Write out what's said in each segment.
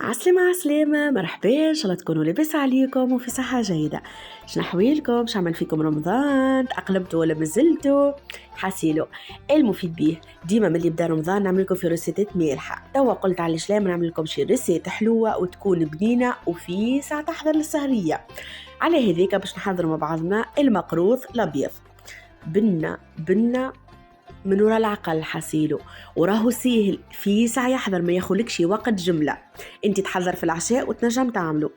عسلامة عسلامة، مرحبا، إن شاء الله تكونوا لاباس عليكم وفي صحة جيدة. شنو حوالكم؟ شعمل فيكم رمضان؟ تأقلمتوا ولا مازلتوا؟ حاسيلو المفيد بيه ديما ملي يبدا رمضان نعمل لكم في ريسيتات مالحة. توا قلت علاش لا ما نعمل لكم شي ريسيت حلوة وتكون بنينة وفي ساعة تحضر للسهرية. على هذيك باش نحضروا مع بعضنا المقروض الأبيض. بنا من وراء العقل حسيلو، وراهو سهل في ساعة يحضر، ما ياخلكش وقت جملة. انت تحضر في العشاء وتنجم تعمله.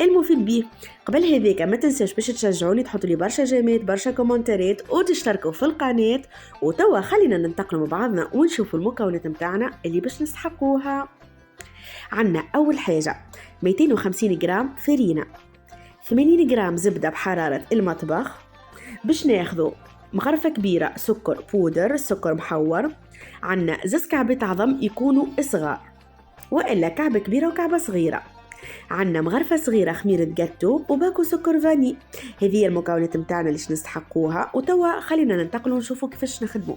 المفيد بيه قبل هذيك ما تنساش باش تشجعوني تحطوا لي برشا جيمات برشا كومنتات وتشتركوا في القناة. وتوا خلينا ننتقلوا مع بعضنا ونشوفوا المكونات متاعنا اللي باش نسحقوها. عنا أول حاجة 250 جرام فرينة، 80 جرام زبدة بحرارة المطبخ، باش ناخذوا مغرفة كبيرة سكر بودر، سكر محور. عنا زز كعبة عظم يكونوا صغار، وإلا كعبة كبيرة وكعبة صغيرة. عنا مغرفة صغيرة خميرة جاتو وباكو سكر فاني. هذه المكونات متاعنا اللي نستحقوها. وتوا خلينا ننتقلوا ونشوفوا كيفاش نخدموا.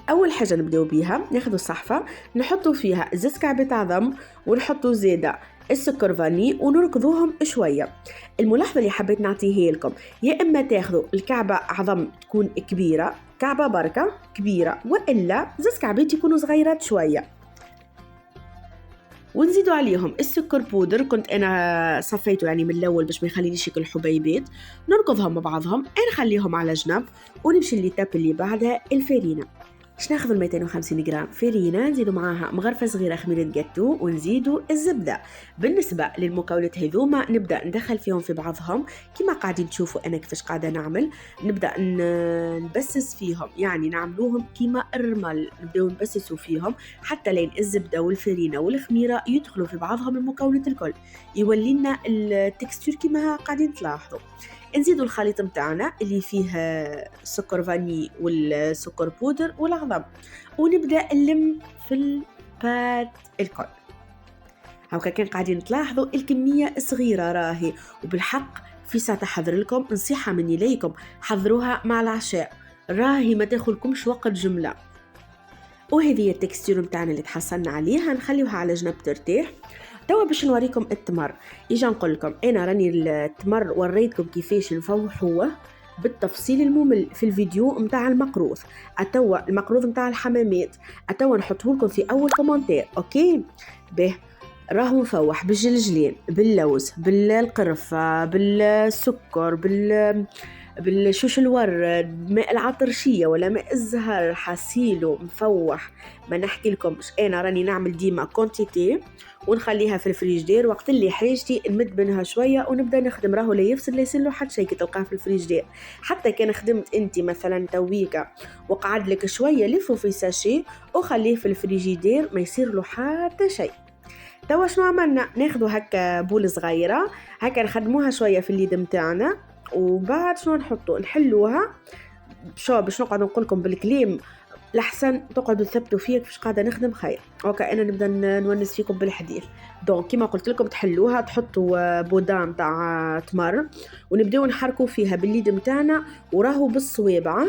اول حاجه نبداو بيها ناخذ الصحفه نحطوا فيها زز كعبه عظم ونحطوا زياده السكر فاني ونركضوهم شويه. الملاحظه اللي حبيت نعطيه لكم، يا اما تاخذوا الكعبه عظم تكون كبيره، كعبه بركه كبيره، والا زز كعبات يكونوا صغيرات شويه. ونزيدوا عليهم السكر بودر، كنت انا صفيته يعني من الاول باش ما يخلينيش ياكل حبيبات. نركضهم مع بعضهم، نخليهم على جنب ونمشي للتاب اللي بعدها الفرينه. باش ناخذ 250 جرام فرينه، نزيدوا معاها مغرفه صغيره خميره جاتو ونزيدوا الزبده. بالنسبه للمكونات هذوما نبدا ندخل فيهم في بعضهم كما قاعدين تشوفوا انا كيفاش قاعده نعمل. نبدا نبسس فيهم، يعني نعملوهم كما الرمل، نبداو نبسسوا فيهم حتى لين الزبده والفرينه والخميره يدخلوا في بعضهم المكونات الكل، يولي لنا التكستور كما قاعدين تلاحظوا. نزيدوا الخليط متاعنا اللي فيه سكر فاني والسكر بودر والعظم، ونبدا نلم في البات الكل. هاكا كان قاعدين تلاحظوا الكميه صغيره راهي، وبالحق في ساعه تحضر لكم نصيحه مني ليكم حضروها مع العشاء، راهي ما تاخلكمش وقت جمله. وهذه التكستير متاعنا اللي تحصلنا عليها نخليوها على جنب ترتاح. توا باش نوريكم التمر. يجي نقول لكم انا راني التمر وريتكم كيفاش نفوحوه بالتفصيل الممل في الفيديو متاع المقروض. اتوا المقروض متاع الحمامات اتوا نحطه لكم في اول كومنتير. اوكي به راهو مفوح بالجلجلين، باللوز، بالقرفة، بالسكر، بالشوش الورد، ماء العطرشية ولا ماء الزهر، حسيله مفوح. ما نحكي لكمش، انا راني نعمل ديما كونتيتي ونخليها في الفريجدير، وقت اللي حاجتي نمد منها شويه ونبدا نخدم. راهو لا يفسد لا يصير له حتى شيء كي تلقاه في الفريجدير. حتى كان خدمت انت مثلا تويكا وقعد لك شويه لفه في ساشي وخليه في الفريجدير ما يصير له حتى شيء. توا شنو عملنا؟ ناخذوا هكا بول صغيره هكا نخدموها شويه في اليد متاعنا، وبعد شنو نحلوها باش نقعد نقول لكم بالكليم لحسن تقعدوا تثبتوا فيا كيفاش قاعده نخدم خير. اوكي انا نبدا نونس فيكم بالحديث. دونك كيما قلت لكم تحلوها، تحطوا بودام تاع تمر ونبداو نحركوا فيها باليد نتاعنا، وراهو بالصوابع.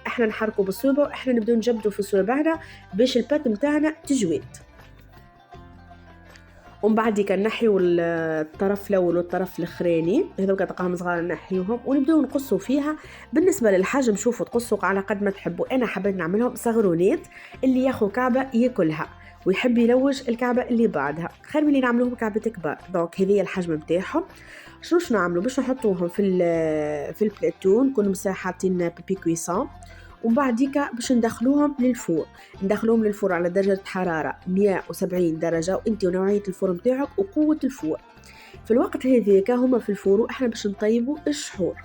احنا نحركوا بالصوابع واحنا نبداو نجبدوا في صوابعنا باش البات نتاعنا تجويد. ومن بعد كان نحيو الطرف الاول والطرف الاخراني هذوك تلقاهم صغار نحيوهم ونبداو نقصوا فيها. بالنسبه للحجم شوفوا تقصوا على قد ما تحبوا. انا حبيت نعملهم صغرونات اللي ياخذ كعبه ياكلها ويحب يلوج الكعبه اللي بعدها، خير ملي نعملوهم كعبه كبار. دونك هذه الحجم نتاعهم. شنو نعملوا باش نحطوهم في البلاتو، نكونوا مساحاتين بيبي كويسون. ومن بعديك باش ندخلوهم للفور على درجة حرارة 170 درجة، وانت ونوعية الفور متاعك وقوة الفور. في الوقت هذاك هما في الفور واحنا باش نطيبوا الشحور،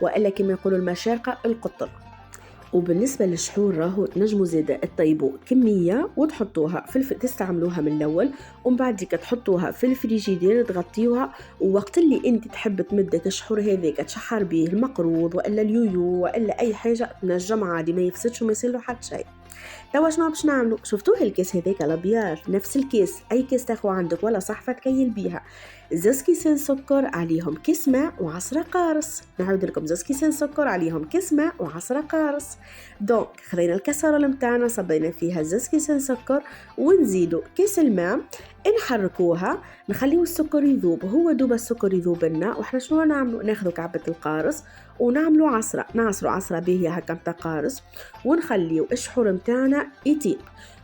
والا كما يقولوا المشارقة القطر. وبالنسبة للشحور راهو تنجموا زيادة تطيبوا كمية وتحطوها تستعملوها من الأول، ومن بعد تحطوها في الفريجيدير تغطيوها. ووقت اللي انت تحب تمدك الشحور هذاك تشحر به المقروض وإلا اليويو وإلا أي حاجة تنجم عادي، ما يفسدش وما يصير له حتى شيء. توا شنو باش نعملو؟ شفتوه الكيس هذاك الابيض، نفس الكيس، اي كيس تاخو عندك ولا صحفه تكيل بيها، زوز كيسين سكر عليهم كيس ماء وعصره قارص. نعاود لكم، زوز كيسين سكر عليهم كيس ماء وعصره قارص. دونك خذينا الكاسرول نتاعنا، صبينا فيها زوز كيسين سكر ونزيدو كيس الماء، نحركوها، نخليو السكر يذوب. هو دوب السكر يذوب لنا، وإحنا شنو نعملو؟ ناخذو كعبة القارص ونعملو عصرة، نعصرو عصرة باهية هكا متاع قارص، ونخليو الشحور متاعنا يطيب.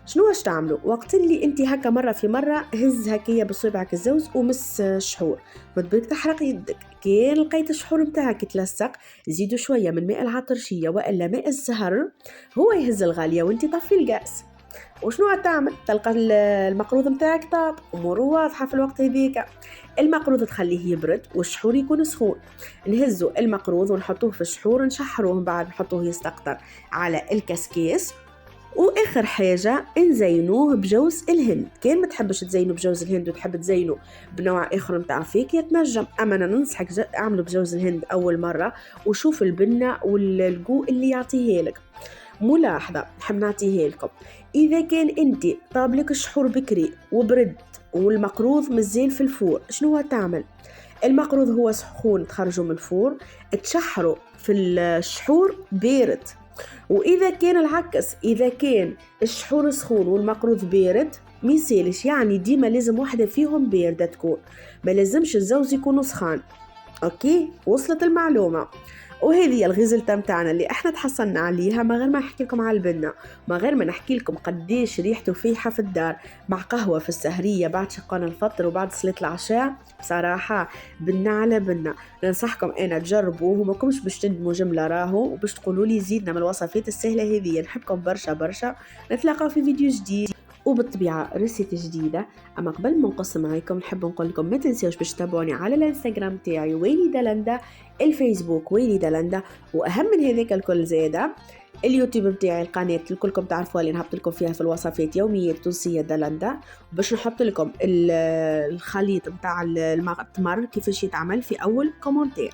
شنو واش تعملوا وقت اللي انت هكا مره في مره هز هكايا بصبعك الزوز ومس الشحور، ما تبيك تحرق يدك. كي لقيت الشحور نتاعك يتلصق، زيدوا شويه من ماء العطرشيه والا ماء الزهر، هو يهز الغاليه وانت طفي الغاز. وشنو تعمل؟ تلقى المقروض نتاعك طاب، اموره واضحه في الوقت هذيك. المقروض تخليه يبرد والشحور يكون سخون، نهزو المقروض ونحطوه في الشحور، نشحروه، بعد نحطوه يستقطر على الكسكيس. واخر حاجه نزينوه بجوز الهند. كان ما تحبش تزينه بجوز الهند وتحب تزينه بنوع اخر نتاع فاكهه تنجم، اما انا ننصحك اعمله بجوز الهند اول مره وشوف البنه والجو اللي يعطيه لك. ملاحظه نحب نعطيه لكم، اذا كان انت طابلك الشحور بكري وبرد والمقروض مازال في الفور، شنو تعمل؟ المقروض هو سخون تخرجه من الفور، تشحره في الشحور بارد. وإذا كان العكس، إذا كان الشحور سخون والمقروض بارد، ميسالش، يعني ديما لازم واحدة فيهم باردة تكون، ما لازمش الزوز يكونوا سخان. أوكي، وصلت المعلومة؟ وهذه الغزلة متاعنا اللي احنا تحصلنا عليها، ما غير ما نحكي لكم على البنة، ما غير ما نحكي لكم قديش ريحته فيحة في الدار مع قهوة في السهرية بعد شقان الفطر وبعد صلاة العشاء. بصراحة بنة على بنة، ننصحكم انا تجربوه وما كمش باش تندموا جملة راهو، وباش تقولوا لي زيدنا من الوصفات السهلة هذه. نحبكم برشا برشا، نتلاقاو في فيديو جديد وبالطبيعة ريسيت جديدة. أما قبل ما نقص معاكم نحب نقول لكم ما تنسيوش باش تتابعوني على الانستغرام تاعي ويلي دلندا، الفيسبوك ويلي دلندا، وأهم من هذاك الكل زيادة اليوتيوب بتاعي، القناة اللي كلكم تعرفوها اللي نحط لكم فيها في الوصفات يوميات تونسية دلندا، باش نحط لكم الخليط بتاع التمر كيفاش يتعمل في أول كومنتير.